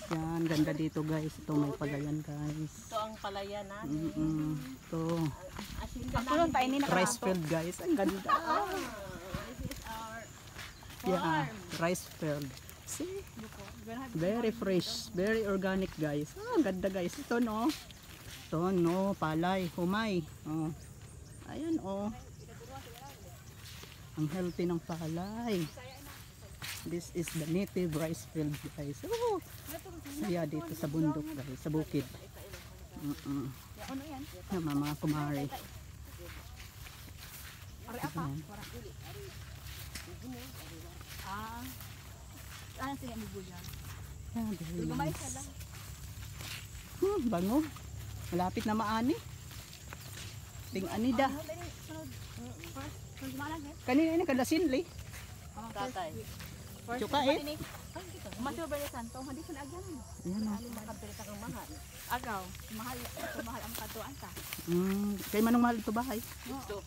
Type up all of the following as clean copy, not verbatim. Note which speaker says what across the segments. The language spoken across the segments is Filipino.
Speaker 1: Yan, ganda dito guys. Ito may palayan guys.
Speaker 2: Ito ang palayan namin.
Speaker 1: Ito.
Speaker 2: Rice
Speaker 1: Rice field guys. Ang ganda.
Speaker 2: This is our
Speaker 1: Yeah, rice field. See? Very fresh. Very organic guys. Ang ganda guys. Ito no. Ito no. Palay. Humay. Oh. Ayan oh. Ang healthy ng palay. This is the native rice field guys. Oh, saya dito sa bundok guys, sa bukid. Yan mga kumari. Bango. Malapit na maani. Ting anida. Kanina ini kada sinli.
Speaker 2: tatay.
Speaker 1: Chukait.
Speaker 3: Masyo ba yung santo? Hindi ko na agyan.
Speaker 1: Yan o.
Speaker 2: Makapirita kang mahal.
Speaker 3: Agaw, mahal ang katuan ta.
Speaker 1: Kay manong mahal ito bahay?
Speaker 2: Ito.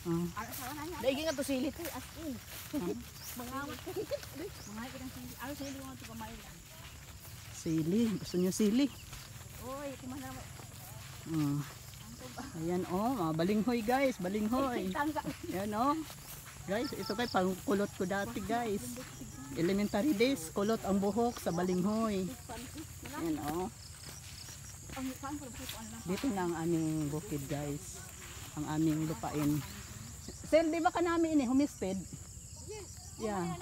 Speaker 3: Ano sa wana niya?
Speaker 2: Daigin nga to silit. As in.
Speaker 3: Mangawat. Mga kitang sili. Ano sili mo ito kumain lang.
Speaker 1: Sili. Gusto niyo sili?
Speaker 3: Uy, kumana mo.
Speaker 1: Ayan o. Balinghoy guys. Balinghoy. Ayan o. Guys, ito kay pangkulot ko dati guys. Elementary days, kulot ang buhok sa balinghoy. Ayan o. Dito na ang aming bukid guys. Ang aming lupain. Sel, di ba ka namin ini humested?
Speaker 3: Yes.
Speaker 1: Yeah.
Speaker 3: Yeah.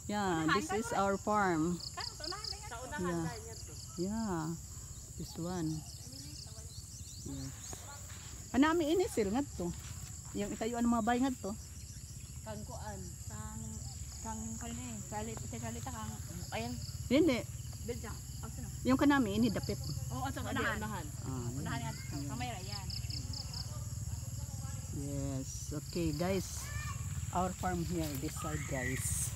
Speaker 1: Yeah, this is our farm.
Speaker 3: Sa unahan
Speaker 1: Yeah.
Speaker 3: niya to.
Speaker 1: Yeah. This one. Yes. Anami ini sel nga to. Yung itayuan ng mga bahay nga to.
Speaker 2: Kang kuan.
Speaker 3: Kang kalini. Salita kang.
Speaker 2: Ayan.
Speaker 1: Hindi.
Speaker 3: Bilja. Ang sino?
Speaker 1: Yung kanami ini dapit.
Speaker 3: Oo, sa
Speaker 2: Adi,
Speaker 3: unahan.
Speaker 2: unahan.
Speaker 3: Unahan niya. Kamay ra yan.
Speaker 1: Yes. Okay guys. Our farm here, this side guys.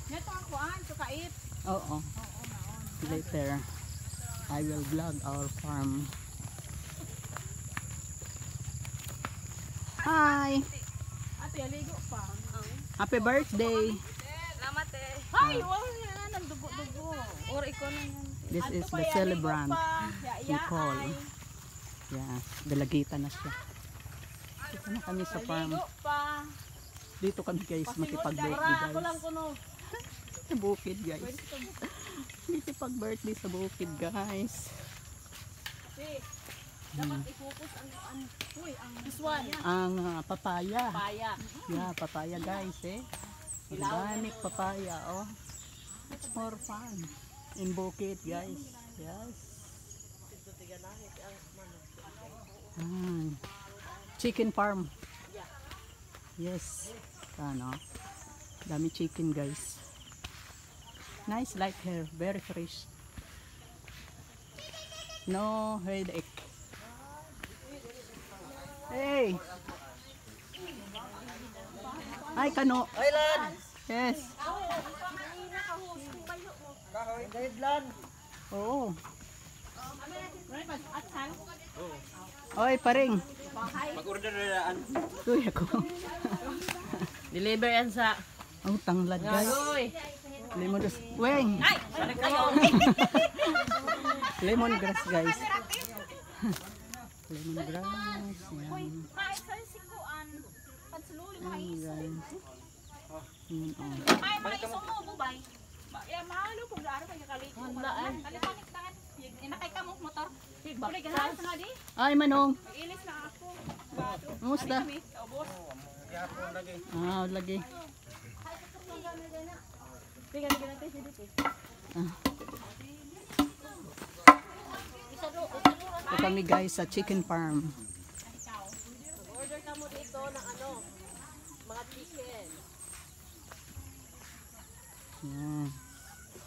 Speaker 3: Neto ang kuan, sukait.
Speaker 1: Oo.
Speaker 3: Oo, naon.
Speaker 1: Later, I will vlog our farm. Hi!
Speaker 3: Ate, aligo pa.
Speaker 1: Happy birthday!
Speaker 3: Salamat eh. Hay, wala na nang dugo-dugo. Or ikaw na yan.
Speaker 1: This is the celebrant, Nicole. Yeah, dalagita na siya. Dito na kami sa farm.
Speaker 3: Aligo pa.
Speaker 1: Dito kami guys, makipag-birthday
Speaker 2: Ako lang
Speaker 1: guys.
Speaker 2: kuno.
Speaker 1: Sa bukid guys. Makipag-birthday sa bukid guys.
Speaker 3: Dapat i-focus ang
Speaker 2: This one.
Speaker 1: Ang papaya.
Speaker 2: Paya.
Speaker 1: Yeah, papaya guys eh. Organic papaya oh. It's more fun in bukid guys. Yes. Chicken farm. Yes. Ano? Dami chicken guys. Nice like here, very fresh. No headache. Hey. Ay kano.
Speaker 2: Island.
Speaker 1: Yes.
Speaker 2: Island.
Speaker 1: Oo. Oy, paring.
Speaker 2: Mag-order na daan.
Speaker 1: Uy, ako.
Speaker 2: Deliver yan sa.
Speaker 1: Ang tanglad guys.
Speaker 2: Uy.
Speaker 1: Lemongrass. Weng.
Speaker 2: Ay, balik kayo.
Speaker 1: Lemongrass guys. Lemongrass. Yan.
Speaker 3: Ay, sa sikuan. Pansululi mga
Speaker 1: Yan
Speaker 3: iso.
Speaker 1: guys. Yan, oh.
Speaker 3: Ay, mga iso mo, bubay. Ya, mahalo kung gaano pa kaliko. Kalipanik tangan. Inakay ka mo motor. Kulay ganahan sa nga di.
Speaker 1: Ay, Manong.
Speaker 3: Ilis na ako.
Speaker 1: Kumusta?
Speaker 3: Kami, ubos.
Speaker 1: Lagi.
Speaker 3: Tingnan natin si dito.
Speaker 1: Ito kami guys sa chicken farm.
Speaker 2: Order ka mo dito ng ano, mga chicken.
Speaker 1: Yan.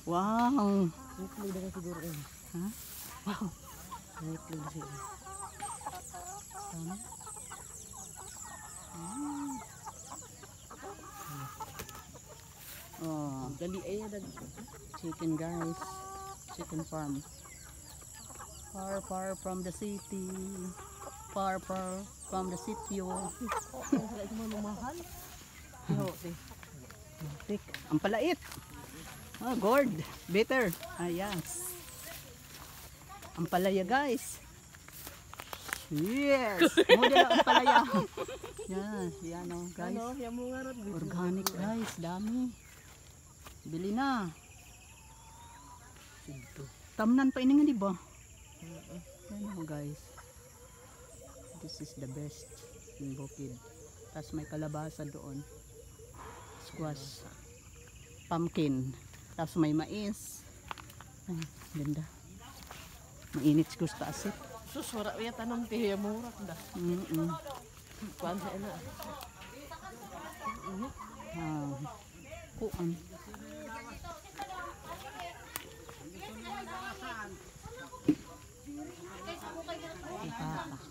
Speaker 1: Wow.
Speaker 2: Include na siguro yun.
Speaker 1: Ha? Wow.
Speaker 2: Include siguro.
Speaker 1: Tama. Oh,
Speaker 2: Dali ay
Speaker 1: chicken guys. Chicken farm. Far from the city. Far from the city.
Speaker 2: wala ito mga mahal.
Speaker 1: Tik. Ang palait. Oh, gourd. Bitter. Ah, yes. Ang palaya guys. Yes! Model ang palaya. Yan, yan o guys.
Speaker 2: Ano, yung mga rod.
Speaker 1: Organic guys, dami. Bili na. Tamnan pa ini nga di ba? Yan o guys. This is the best in bukid. Tapos may kalabasa doon. Squash. Pumpkin. Tapos may mais. Ay, ganda. Mainit siguro sa asit.
Speaker 2: Sus, wala ya tanong tiya murak da. Kuan sa ina.
Speaker 1: Kuan. Ipa.